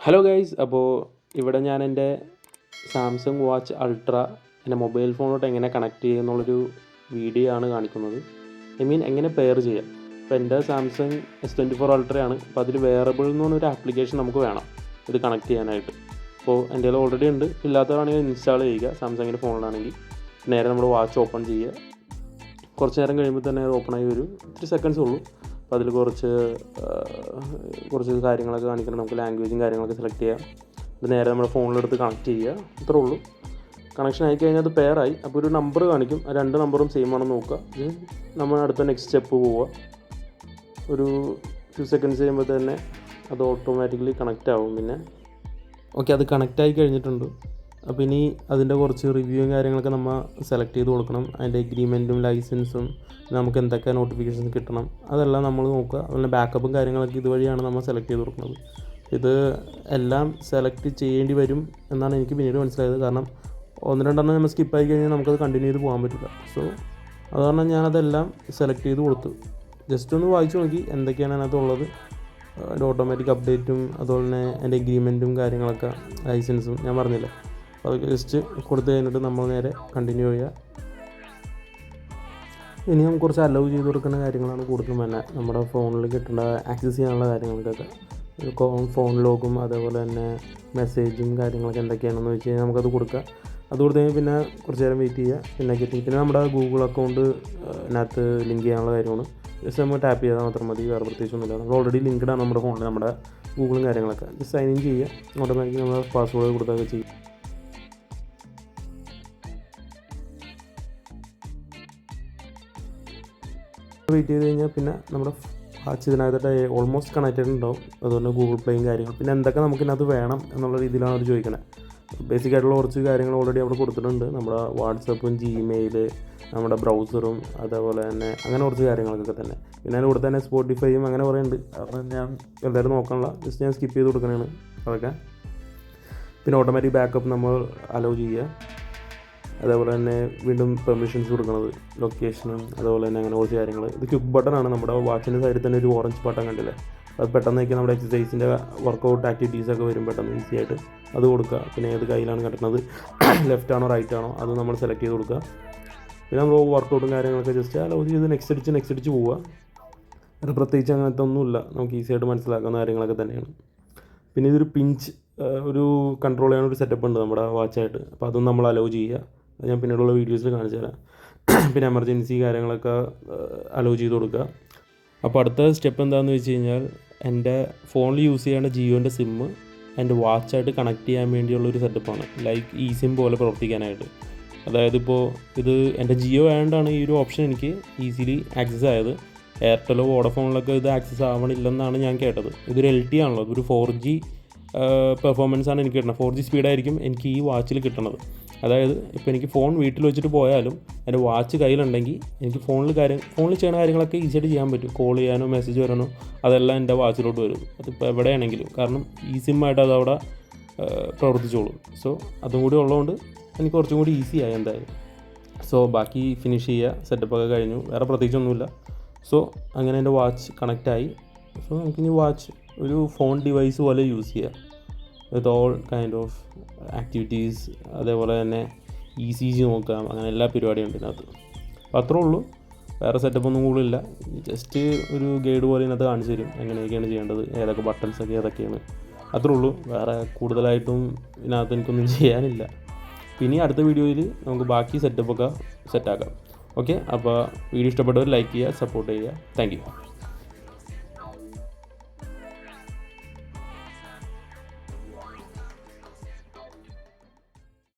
Hello guys, അപ്പോൾ ഇവിടെ ഞാൻ എൻ്റെ സാംസങ് വാച്ച് അൾട്ര എൻ്റെ മൊബൈൽ ഫോണിലോട്ട് എങ്ങനെ കണക്ട് ചെയ്യുമെന്നുള്ളൊരു വീഡിയോ ആണ് കാണിക്കുന്നത്. എങ്ങനെ പെയർ ചെയ്യാം. ഇപ്പോൾ എൻ്റെ സാംസങ് S24 അൾട്രയാണ്. അപ്പോൾ അതിൽ വെയറബിൾ എന്ന് പറഞ്ഞൊരു ആപ്ലിക്കേഷൻ നമുക്ക് വേണം ഇത് കണക്ട് ചെയ്യാനായിട്ട്. അപ്പോൾ എൻ്റെ കയ്യിൽ ഓൾറെഡി ഉണ്ട്. ഇല്ലാത്തവരാണെങ്കിൽ ഇൻസ്റ്റാൾ ചെയ്യുക. സാംസങ്ങിൻ്റെ ഫോണിലാണെങ്കിൽ നേരെ നമ്മൾ വാച്ച് ഓപ്പൺ ചെയ്യുക. കുറച്ച് നേരം കഴിയുമ്പോൾ തന്നെ അത് ഓപ്പണായി വരും. 3 സെക്കൻഡ്സ് ഉള്ളൂ. അപ്പോൾ അതിൽ കുറച്ച് കാര്യങ്ങളൊക്കെ കാണിക്കണം. നമുക്ക് ലാംഗ്വേജും കാര്യങ്ങളൊക്കെ സെലക്ട് ചെയ്യാം. ഇത് നേരെ നമ്മുടെ ഫോണിലെടുത്ത് കണക്ട് ചെയ്യുക. ഇത്രേ ഉള്ളൂ. കണക്ഷൻ ആയി കഴിഞ്ഞാൽ അത് പെയറായി. അപ്പോൾ ഒരു നമ്പർ കാണിക്കും. ആ 2 നമ്പറും സെയിം ആണെന്ന് നോക്കുക. നമ്മൾ അടുത്ത നെക്സ്റ്റ് സ്റ്റെപ്പ് പോവുക. ഒരു ഫ്യൂ സെക്കൻഡ്സ് കഴിയുമ്പോൾ തന്നെ അത് ഓട്ടോമാറ്റിക്കലി കണക്റ്റ് ആവും. പിന്നെ അത് കണക്റ്റ് ആയി കഴിഞ്ഞിട്ടുണ്ട്. അപ്പോൾ ഇനി അതിൻ്റെ കുറച്ച് റിവ്യൂവും കാര്യങ്ങളൊക്കെ നമ്മൾ സെലക്ട് ചെയ്ത് കൊടുക്കണം. അതിൻ്റെ എഗ്രിമെൻറ്റും ലൈസൻസും നമുക്ക് എന്തൊക്കെ നോട്ടിഫിക്കേഷൻസ് കിട്ടണം അതെല്ലാം നമ്മൾ നോക്കുക. അതുപോലെ ബാക്കപ്പും കാര്യങ്ങളൊക്കെ ഇതുവഴിയാണ് നമ്മൾ സെലക്ട് ചെയ്ത് കൊടുക്കുന്നത്. ഇത് എല്ലാം സെലക്ട് ചെയ്യേണ്ടി വരും എന്നാണ് എനിക്ക് പിന്നീട് മനസ്സിലായത്. കാരണം 1-2 നമ്മൾ സ്കിപ്പായി കഴിഞ്ഞാൽ നമുക്കത് കണ്ടിന്യൂ ചെയ്ത് പോകാൻ പറ്റില്ല. സോ അത് കാരണം ഞാനതെല്ലാം സെലക്ട് ചെയ്ത് കൊടുത്തു. ജസ്റ്റ് ഒന്ന് വായിച്ച് നോക്കി എന്തൊക്കെയാണ് അതിനകത്തുള്ളത്. അതിൻ്റെ ഓട്ടോമാറ്റിക് അപ്ഡേറ്റും അതുപോലെ തന്നെ എൻ്റെ എഗ്രിമെൻറ്റും കാര്യങ്ങളൊക്കെ ലൈസൻസും ഞാൻ പറഞ്ഞില്ല. അപ്പോൾ അതൊക്കെ ജസ്റ്റ് കൊടുത്തു കഴിഞ്ഞിട്ട് നമ്മൾ നേരെ കണ്ടിന്യൂ ചെയ്യുക. ഇനി നമുക്ക് കുറച്ച് അലൗ ചെയ്ത് കൊടുക്കുന്ന കാര്യങ്ങളാണ് കൂടുതലും തന്നെ നമ്മുടെ ഫോണിൽ കിട്ടേണ്ട ആക്സസ് ചെയ്യാനുള്ള കാര്യങ്ങൾക്കൊക്കെ. ഫോൺ ലോഗും അതേപോലെ തന്നെ മെസ്സേജും കാര്യങ്ങളൊക്കെ എന്തൊക്കെയാണെന്ന് വെച്ച് കഴിഞ്ഞാൽ നമുക്കത് കൊടുക്കാം. അത് കൊടുത്തു കഴിഞ്ഞാൽ പിന്നെ കുറച്ച് നേരം വെയിറ്റ് ചെയ്യുക. പിന്നെ നമ്മുടെ ഗൂഗിൾ അക്കൗണ്ട് അതിനകത്ത് ലിങ്ക് ചെയ്യാനുള്ള കാര്യമാണ്. ജസ്റ്റ് നമ്മൾ ടാപ്പ് ചെയ്താൽ മാത്രം മതി. വേറെ പ്രത്യേകിച്ചൊന്നുമില്ല. നമ്മൾ ഓൾറെഡി ലിങ്ക്ഡാണ് നമ്മുടെ ഫോണിൽ നമ്മുടെ ഗൂഗിളും കാര്യങ്ങളൊക്കെ. ജസ്റ്റ് സൈൻ ഇൻ ചെയ്യുക. ഓട്ടോമാറ്റിക്കലി നമ്മൾ പാസ്വേഡ് കൊടുത്തൊക്കെ ചെയ്യും. വെയിറ്റ് ചെയ്ത് കഴിഞ്ഞാൽ പിന്നെ നമ്മുടെ വാച്ച് ഇതിനകത്തായിട്ട് ഓൾമോസ്റ്റ് കണക്റ്റഡ് ഉണ്ടാവും. അതുപോലെ ഗൂഗിൾ പ്ലേയും കാര്യങ്ങൾ പിന്നെ എന്തൊക്കെ നമുക്കിതിനകത്ത് വേണം എന്നുള്ള രീതിയിലാണ് അവർ ചോദിക്കുന്നത്. ബേസിക് ആയിട്ടുള്ള കുറച്ച് കാര്യങ്ങൾ ഓൾറെഡി അവിടെ കൊടുത്തിട്ടുണ്ട്. നമ്മുടെ വാട്സപ്പും ജിമെയിൽ നമ്മുടെ ബ്രൗസറും അതേപോലെ തന്നെ അങ്ങനെ കുറച്ച് കാര്യങ്ങളൊക്കെ തന്നെ. പിന്നെ അതിൻ്റെ കൂടെ തന്നെ സ്പോട്ടിഫൈയും അങ്ങനെ കുറേ ഉണ്ട്. അപ്പം ഞാൻ എന്തായാലും നോക്കാനുള്ള ജസ്റ്റ് ഞാൻ സ്കിപ്പ് ചെയ്ത് കൊടുക്കണതാണ് അതൊക്കെ. പിന്നെ ഓട്ടോമാറ്റിക് ബാക്കപ്പ് നമ്മൾ അലൗ ചെയ്യുക. അതേപോലെ തന്നെ വീണ്ടും പെർമിഷൻസ് കൊടുക്കുന്നത് ലൊക്കേഷനും അതുപോലെ തന്നെ അങ്ങനെ കുറച്ച് കാര്യങ്ങൾ. ഇത് ക്വിക്ക് ബട്ടണാണ്. നമ്മുടെ വാച്ചിൻ്റെ സൈഡിൽ തന്നെ ഒരു ഓറഞ്ച് ബട്ടൺ കണ്ടില്ലേ. അത് പെട്ടെന്നേക്ക് നമ്മുടെ എക്സസൈസിൻ്റെ വർക്കൗട്ട് ആക്ടിവിറ്റീസൊക്കെ വരും പെട്ടെന്ന് ഈസി ആയിട്ട് അത് കൊടുക്കുക. പിന്നെ ഏത് കയ്യിലാണ് കിട്ടുന്നത്, ലെഫ്റ്റ് ആണോ റൈറ്റ് ആണോ അത് നമ്മൾ സെലക്ട് ചെയ്ത് കൊടുക്കുക. പിന്നെ നമ്മൾ വർക്കൗട്ടും കാര്യങ്ങളൊക്കെ ജസ്റ്റ് അലൗ ചെയ്ത് നെക്സ്റ്റ് അടിച്ച് പോവുക. അത് പ്രത്യേകിച്ച് അങ്ങനത്തെ ഒന്നുമില്ല. നമുക്ക് ഈസി ആയിട്ട് മനസ്സിലാക്കുന്ന കാര്യങ്ങളൊക്കെ തന്നെയാണ്. പിന്നെ ഇതൊരു പിഞ്ച് ഒരു കൺട്രോൾ ചെയ്യാനൊരു സെറ്റപ്പ് ഉണ്ട് നമ്മുടെ വാച്ചായിട്ട്. അപ്പോൾ അതും നമ്മൾ അലൗ ചെയ്യുക. അത് ഞാൻ പിന്നീടുള്ള വീഡിയോസിൽ കാണിച്ചു തരാം. പിന്നെ എമർജൻസി കാര്യങ്ങളൊക്കെ അലൗ ചെയ്ത് കൊടുക്കുക. അപ്പോൾ അടുത്ത സ്റ്റെപ്പ് എന്താണെന്ന് വെച്ച് കഴിഞ്ഞാൽ എൻ്റെ ഫോണിൽ യൂസ് ചെയ്യേണ്ട ജിയോൻ്റെ സിമ്മ് എൻ്റെ വാച്ചായിട്ട് കണക്ട് ചെയ്യാൻ വേണ്ടിയുള്ളൊരു സെറ്റപ്പാണ്. ലൈക്ക് ഈ സിം പോലെ പ്രവർത്തിക്കാനായിട്ട്. അതായത് ഇപ്പോൾ ഇത് എൻ്റെ ജിയോ ആയതുകൊണ്ടാണ് ഈ ഒരു ഓപ്ഷൻ എനിക്ക് ഈസിലി ആക്സസ് ആയത്. എയർടെലോ വോഡഫോണിലൊക്കെ ഇത് ആക്സസ് ആവണില്ലെന്നാണ് ഞാൻ കേട്ടത്. ഇതൊരു LTE ആണല്ലോ. ഇതൊരു 4G പെർഫോമൻസാണ് എനിക്ക് കിട്ടുന്നത്. 4G സ്പീഡായിരിക്കും എനിക്ക് ഈ വാച്ചിൽ കിട്ടുന്നത്. അതായത് ഇപ്പോൾ എനിക്ക് ഫോൺ വീട്ടിൽ വെച്ചിട്ട് പോയാലും എൻ്റെ വാച്ച് കയ്യിലുണ്ടെങ്കിൽ എനിക്ക് ഫോണിൽ ചെയ്യുന്ന കാര്യങ്ങളൊക്കെ ഈസിയായിട്ട് ചെയ്യാൻ പറ്റും. കോൾ ചെയ്യാനോ മെസ്സേജ് വരാനോ അതെല്ലാം എൻ്റെ വാച്ചിലോട്ട് വരും. അതിപ്പോൾ എവിടെയാണെങ്കിലും. കാരണം ഈ സിമ്മായിട്ട് അതവിടെ പ്രവർത്തിച്ചോളും. സോ അതും കൂടി ഉള്ളതുകൊണ്ട് എനിക്ക് കുറച്ചും കൂടി ഈസിയായി എന്തായാലും. സോ ബാക്കി ഫിനിഷ് ചെയ്യുക. സെറ്റപ്പൊക്കെ കഴിഞ്ഞു. വേറെ പ്രത്യേകിച്ചൊന്നുമില്ല. സോ അങ്ങനെ എൻ്റെ വാച്ച് കണക്റ്റായി. സോ നമുക്കിനി വാച്ച് ഒരു ഫോൺ ഡിവൈസ് പോലെ യൂസ് ചെയ്യുക. With all kind of activities. അതേപോലെ തന്നെ ECG നോക്കാം. അങ്ങനെ എല്ലാ പരിപാടിയും ഉണ്ട് ഇതിനകത്ത്. അപ്പോൾ അത്രേ ഉള്ളൂ. വേറെ സെറ്റപ്പൊന്നും കൂടുതലില്ല. ജസ്റ്റ് ഒരു ഗൈഡ് പോലെ ഇതിനകത്ത് കാണിച്ചു തരും എങ്ങനെയൊക്കെയാണ് ചെയ്യേണ്ടത്, ഏതൊക്കെ ബട്ടൺസൊക്കെ ഏതൊക്കെയാണ്. അത്രേ ഉള്ളൂ. വേറെ കൂടുതലായിട്ടും ഇതിനകത്ത് എനിക്കൊന്നും ചെയ്യാനില്ല. പിന്നെ അടുത്ത വീഡിയോയിൽ നമുക്ക് ബാക്കി സെറ്റപ്പൊക്കെ സെറ്റാക്കാം. ഓക്കെ, അപ്പോൾ വീഡിയോ ഇഷ്ടപ്പെട്ടവർ ലൈക്ക് ചെയ്യുക, സപ്പോർട്ട് ചെയ്യുക. Thank you.